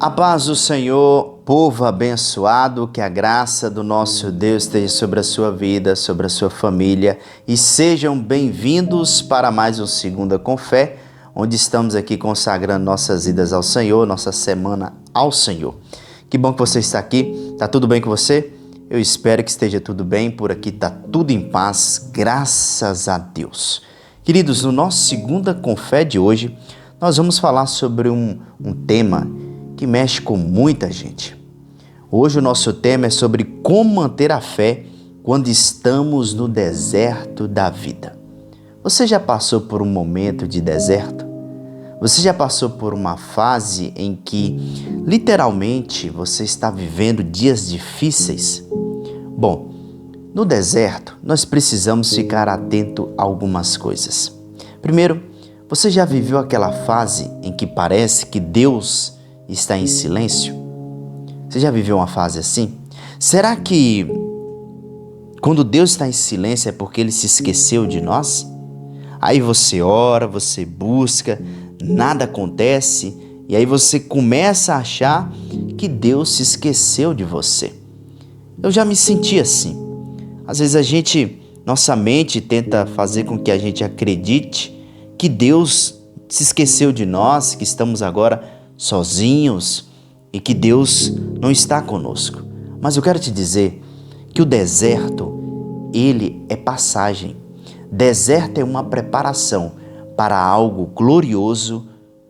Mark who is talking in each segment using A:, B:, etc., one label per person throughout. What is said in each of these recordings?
A: A paz do Senhor, povo abençoado, que a graça do nosso Deus esteja sobre a sua vida, sobre a sua família e sejam bem-vindos para mais um Segunda com Fé, onde estamos aqui consagrando nossas vidas ao Senhor, nossa semana ao Senhor. Que bom que você está aqui, tá tudo bem com você? Eu espero que esteja tudo bem, por aqui tá tudo em paz, graças a Deus. Queridos, no nosso Segunda com Fé de hoje, nós vamos falar sobre um tema que mexe com muita gente. Hoje o nosso tema é sobre como manter a fé quando estamos no deserto da vida. Você já passou por um momento de deserto? Você já passou por uma fase em que, literalmente, você está vivendo dias difíceis? Bom, no deserto, nós precisamos ficar atento a algumas coisas. Primeiro, você já viveu aquela fase em que parece que Deus está em silêncio? Você já viveu uma fase assim? Será que quando Deus está em silêncio é porque Ele se esqueceu de nós? Aí você ora, você busca, nada acontece e aí você começa a achar que Deus se esqueceu de você. Eu já me senti assim. Às vezes nossa mente tenta fazer com que a gente acredite que Deus se esqueceu de nós, que estamos agora sozinhos e que Deus não está conosco. Mas eu quero te dizer que o deserto, ele é passagem. Deserto é uma preparação para algo glorioso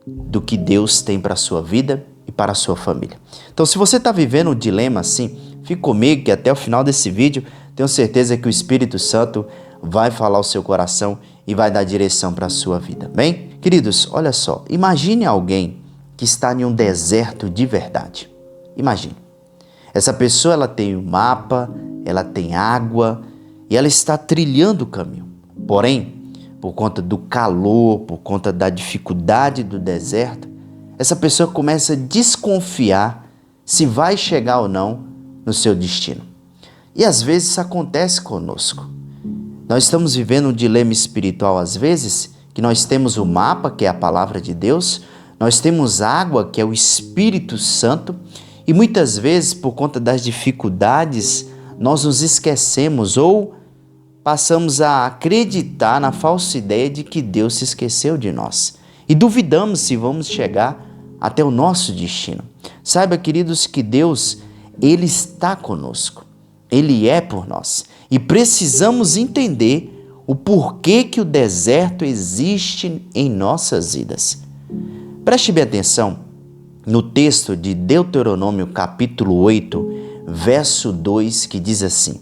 A: do que Deus tem para a sua vida e para a sua família. Então, se você está vivendo um dilema assim, fique comigo que até o final desse vídeo tenho certeza que o Espírito Santo vai falar ao seu coração e vai dar direção para a sua vida, bem? Queridos, olha só, imagine alguém que está em um deserto de verdade. Imagine. Essa pessoa ela tem um mapa, ela tem água e ela está trilhando o caminho. Porém, por conta do calor, por conta da dificuldade do deserto, essa pessoa começa a desconfiar se vai chegar ou não no seu destino. E às vezes isso acontece conosco. Nós estamos vivendo um dilema espiritual às vezes, que nós temos o mapa, que é a palavra de Deus, nós temos água, que é o Espírito Santo, e muitas vezes, por conta das dificuldades, nós nos esquecemos ou passamos a acreditar na falsa ideia de que Deus se esqueceu de nós. E duvidamos se vamos chegar até o nosso destino. Saiba, queridos, que Deus, Ele está conosco. Ele é por nós. E precisamos entender o porquê que o deserto existe em nossas vidas. Preste bem atenção no texto de Deuteronômio capítulo 8, verso 2, que diz assim: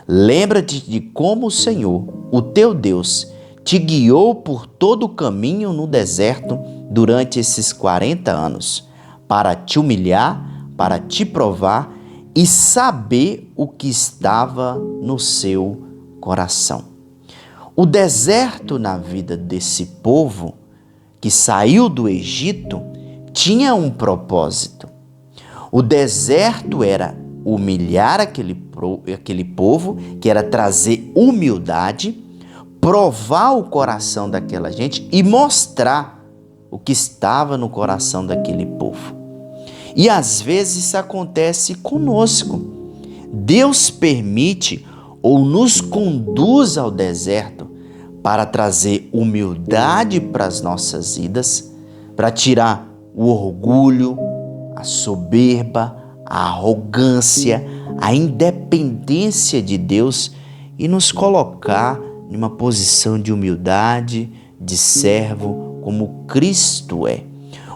A: Lembra-te de como o Senhor, o teu Deus, te guiou por todo o caminho no deserto durante esses 40 anos, para te humilhar, para te provar e saber o que estava no seu coração. O deserto na vida desse povo que saiu do Egito tinha um propósito. O deserto era humilhar aquele povo, que era trazer humildade, provar o coração daquela gente e mostrar o que estava no coração daquele povo. E às vezes isso acontece conosco. Deus permite ou nos conduz ao deserto para trazer humildade para as nossas vidas, para tirar o orgulho, a soberba, a arrogância, a independência de Deus e nos colocar em uma posição de humildade, de servo, como Cristo é.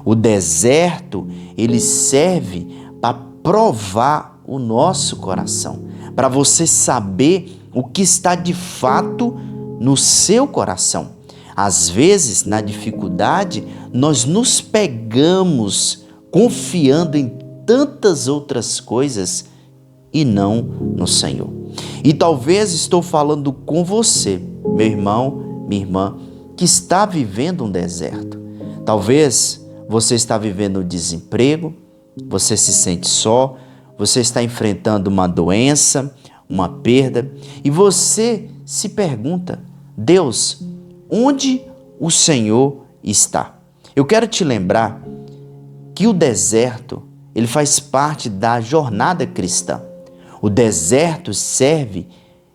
A: O deserto, ele serve para provar o nosso coração, para você saber o que está de fato no seu coração. Às vezes, na dificuldade, nós nos pegamos confiando em tantas outras coisas e não no Senhor. E talvez estou falando com você, meu irmão, minha irmã, que está vivendo um deserto. Talvez você está vivendo um desemprego, você se sente só, você está enfrentando uma doença, uma perda, e você se pergunta: Deus, onde o Senhor está? Eu quero te lembrar que o deserto ele faz parte da jornada cristã. O deserto serve,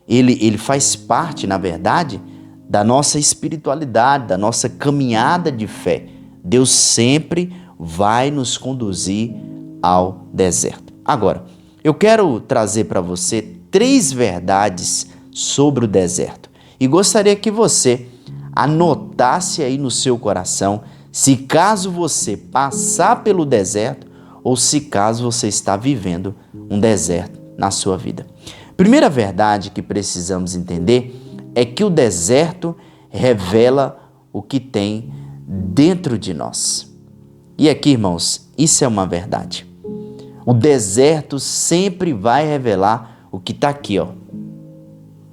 A: ele faz parte, na verdade, da nossa espiritualidade, da nossa caminhada de fé. Deus sempre vai nos conduzir ao deserto. Agora, eu quero trazer para você 3 verdades sobre o deserto e gostaria que você anotasse aí no seu coração se caso você passar pelo deserto ou se caso você está vivendo um deserto na sua vida. Primeira verdade que precisamos entender é que o deserto revela o que tem dentro de nós. E aqui, irmãos, isso é uma verdade. O deserto sempre vai revelar o que está aqui,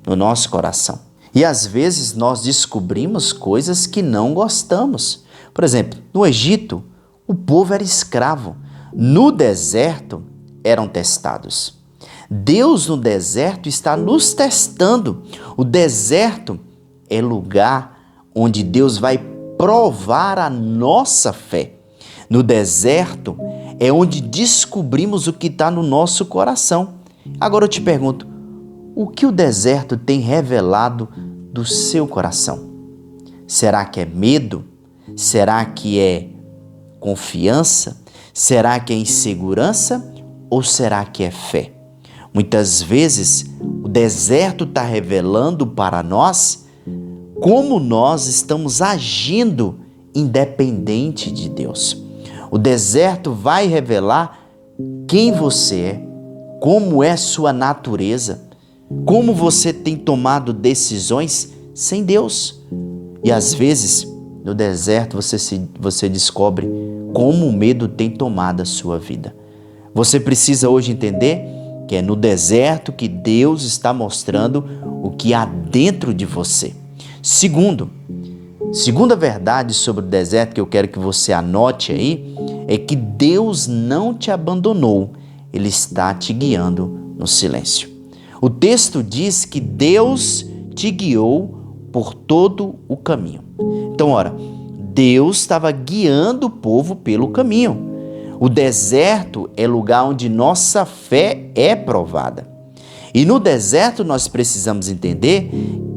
A: no nosso coração. E às vezes nós descobrimos coisas que não gostamos. Por exemplo, no Egito, o povo era escravo. No deserto, eram testados. Deus no deserto está nos testando. O deserto é lugar onde Deus vai provar a nossa fé. No deserto é onde descobrimos o que está no nosso coração. Agora eu te pergunto, o que o deserto tem revelado do seu coração? Será que é medo? Será que é confiança? Será que é insegurança? Ou será que é fé? Muitas vezes o deserto está revelando para nós como nós estamos agindo independente de Deus. O deserto vai revelar quem você é, como é sua natureza, como você tem tomado decisões sem Deus. E às vezes, no deserto, você descobre como o medo tem tomado a sua vida. Você precisa hoje entender que é no deserto que Deus está mostrando o que há dentro de você. Segunda verdade sobre o deserto que eu quero que você anote aí é que Deus não te abandonou, Ele está te guiando no silêncio. O texto diz que Deus te guiou por todo o caminho. Então, Deus estava guiando o povo pelo caminho. O deserto é lugar onde nossa fé é provada. E no deserto nós precisamos entender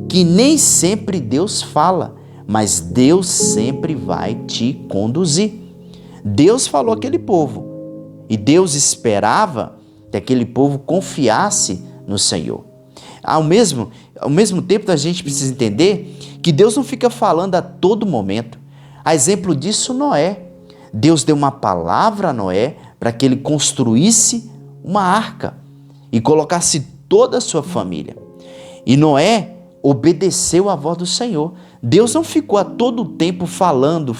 A: que nem sempre Deus fala, mas Deus sempre vai te conduzir. Deus falou àquele povo e Deus esperava que aquele povo confiasse no Senhor. Ao mesmo tempo, a gente precisa entender que Deus não fica falando a todo momento. A exemplo disso, Noé. Deus deu uma palavra a Noé para que ele construísse uma arca e colocasse toda a sua família. E Noé obedeceu à voz do Senhor. Deus não ficou a todo tempo falando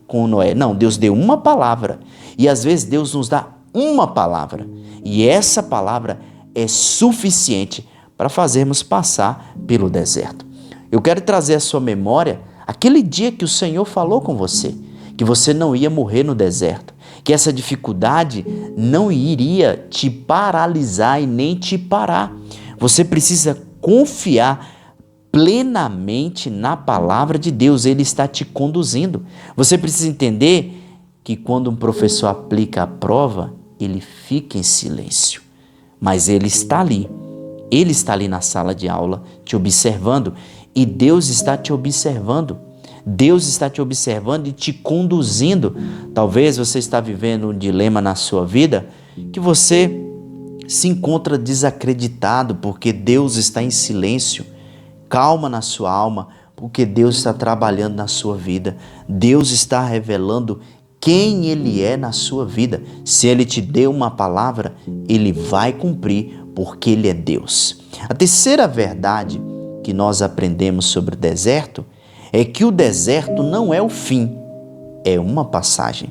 A: com Noé. Não, Deus deu uma palavra. E às vezes Deus nos dá uma palavra. E essa palavra é suficiente para fazermos passar pelo deserto. Eu quero trazer à sua memória aquele dia que o Senhor falou com você, que você não ia morrer no deserto, que essa dificuldade não iria te paralisar e nem te parar. Você precisa confiar plenamente na palavra de Deus, Ele está te conduzindo. Você precisa entender que quando um professor aplica a prova, ele fica em silêncio, mas ele está ali na sala de aula te observando e Deus está te observando. Deus está te observando e te conduzindo. Talvez você está vivendo um dilema na sua vida que você se encontra desacreditado porque Deus está em silêncio. Calma na sua alma, porque Deus está trabalhando na sua vida. Deus está revelando quem Ele é na sua vida. Se Ele te deu uma palavra, Ele vai cumprir, porque Ele é Deus. A terceira verdade que nós aprendemos sobre o deserto é que o deserto não é o fim, é uma passagem.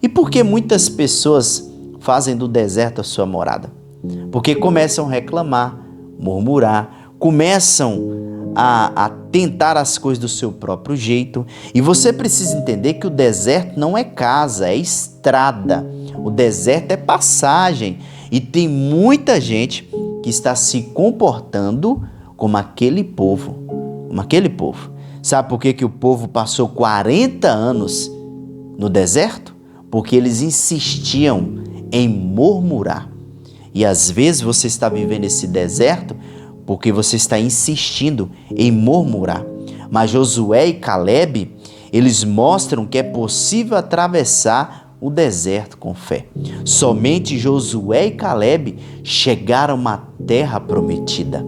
A: E por que muitas pessoas fazem do deserto a sua morada? Porque começam a reclamar, murmurar, começam a tentar as coisas do seu próprio jeito. E você precisa entender que o deserto não é casa, é estrada. O deserto é passagem. E tem muita gente que está se comportando como aquele povo. Sabe por que o povo passou 40 anos no deserto? porque eles insistiam em murmurar. E às vezes você está vivendo esse deserto porque você está insistindo em murmurar. Mas Josué e Caleb, eles mostram que é possível atravessar o deserto com fé. Somente Josué e Caleb chegaram a uma terra prometida.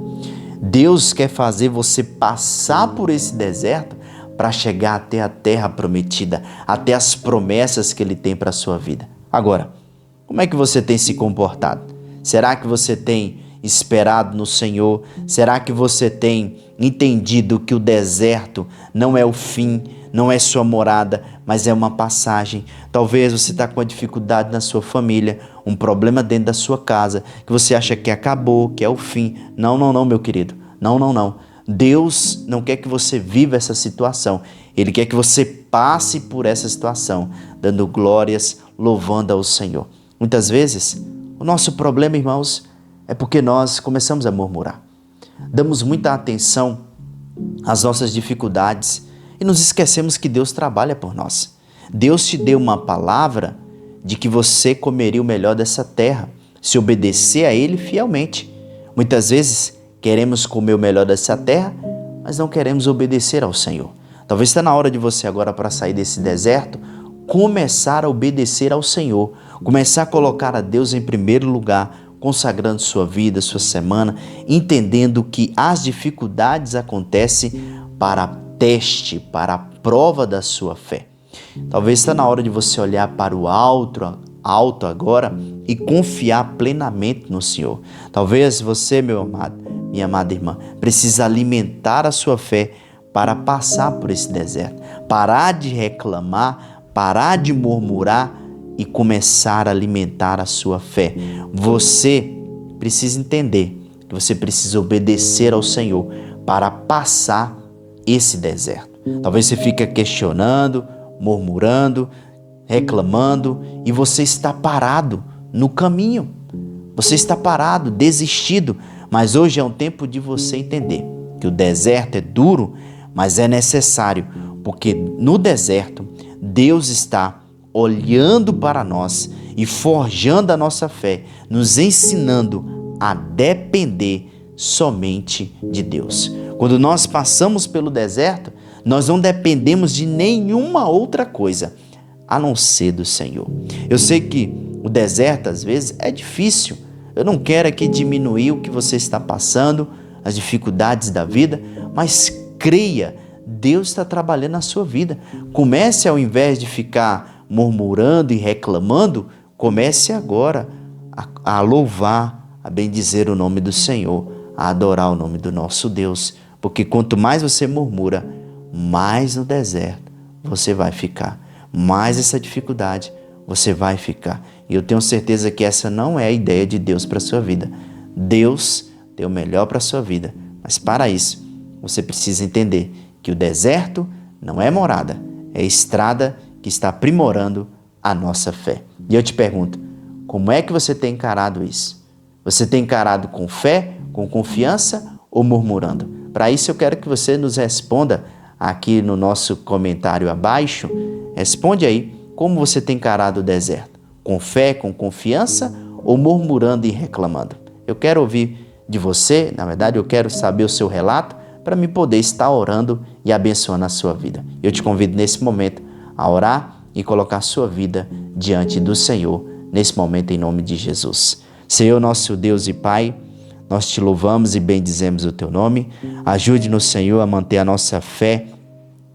A: Deus quer fazer você passar por esse deserto para chegar até a terra prometida, até as promessas que Ele tem para a sua vida. Agora, como é que você tem se comportado? Será que você tem esperado no Senhor? Será que você tem entendido que o deserto não é o fim, não é sua morada, mas é uma passagem? Talvez você está com uma dificuldade na sua família, um problema dentro da sua casa, que você acha que acabou, que é o fim. Não, meu querido. Não. Deus não quer que você viva essa situação. Ele quer que você passe por essa situação, dando glórias, louvando ao Senhor. Muitas vezes, o nosso problema, irmãos, é porque nós começamos a murmurar. Damos muita atenção às nossas dificuldades e nos esquecemos que Deus trabalha por nós. Deus te deu uma palavra de que você comeria o melhor dessa terra, se obedecer a Ele fielmente. Muitas vezes queremos comer o melhor dessa terra, mas não queremos obedecer ao Senhor. Talvez está na hora de você agora, para sair desse deserto, começar a obedecer ao Senhor, começar a colocar a Deus em primeiro lugar, consagrando sua vida, sua semana, entendendo que as dificuldades acontecem para teste, para a prova da sua fé. Talvez está na hora de você olhar para o alto agora e confiar plenamente no Senhor. Talvez você, meu amado, minha amada irmã, precisa alimentar a sua fé para passar por esse deserto. Parar de reclamar, parar de murmurar e começar a alimentar a sua fé. Você precisa entender que você precisa obedecer ao Senhor para passar esse deserto. Talvez você fique questionando, murmurando, reclamando e você está parado no caminho. Você está parado, desistido. Mas hoje é um tempo de você entender que o deserto é duro, mas é necessário, porque no deserto Deus está olhando para nós e forjando a nossa fé, nos ensinando a depender somente de Deus. Quando nós passamos pelo deserto, nós não dependemos de nenhuma outra coisa a não ser do Senhor. Eu sei que o deserto às vezes é difícil. Eu não quero aqui diminuir o que você está passando, as dificuldades da vida, mas creia, Deus está trabalhando na sua vida. Comece, ao invés de ficar murmurando e reclamando, comece agora a louvar, a bendizer o nome do Senhor, a adorar o nome do nosso Deus. Porque quanto mais você murmura, mais no deserto você vai ficar. Mais essa dificuldade você vai ficar. E eu tenho certeza que essa não é a ideia de Deus para a sua vida. Deus tem o melhor para a sua vida. Mas para isso, você precisa entender que o deserto não é morada, é estrada que está aprimorando a nossa fé. E eu te pergunto, como é que você tem encarado isso? Você tem encarado com fé, com confiança ou murmurando? Para isso eu quero que você nos responda aqui no nosso comentário abaixo. Responde aí como você tem encarado o deserto. Com fé, com confiança ou murmurando e reclamando? Eu quero ouvir de você, na verdade eu quero saber o seu relato para me poder estar orando e abençoando a sua vida. Eu te convido nesse momento a orar e colocar a sua vida diante do Senhor, nesse momento em nome de Jesus. Senhor, nosso Deus e Pai, nós te louvamos e bendizemos o teu nome. Ajude-nos, Senhor, a manter a nossa fé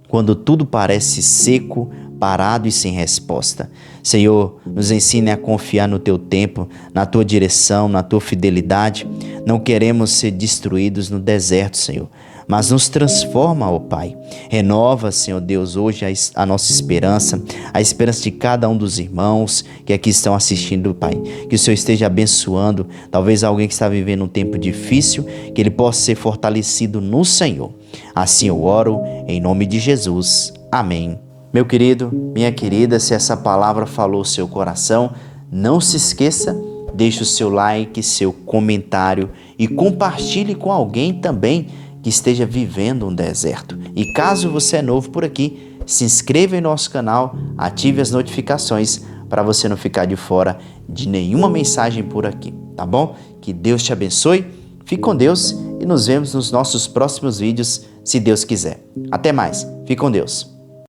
A: quando tudo parece seco, parado e sem resposta. Senhor, nos ensine a confiar no Teu tempo, na Tua direção, na Tua fidelidade. Não queremos ser destruídos no deserto, Senhor, mas nos transforma, ó Pai. Renova, Senhor Deus, hoje a nossa esperança, a esperança de cada um dos irmãos que aqui estão assistindo, Pai. Que o Senhor esteja abençoando, talvez alguém que está vivendo um tempo difícil, que ele possa ser fortalecido no Senhor. Assim eu oro, em nome de Jesus. Amém. Meu querido, minha querida, se essa palavra falou o seu coração, não se esqueça, deixe o seu like, seu comentário e compartilhe com alguém também que esteja vivendo um deserto. E caso você é novo por aqui, se inscreva em nosso canal, ative as notificações para você não ficar de fora de nenhuma mensagem por aqui, tá bom? Que Deus te abençoe, fique com Deus e nos vemos nos nossos próximos vídeos, se Deus quiser. Até mais, fique com Deus.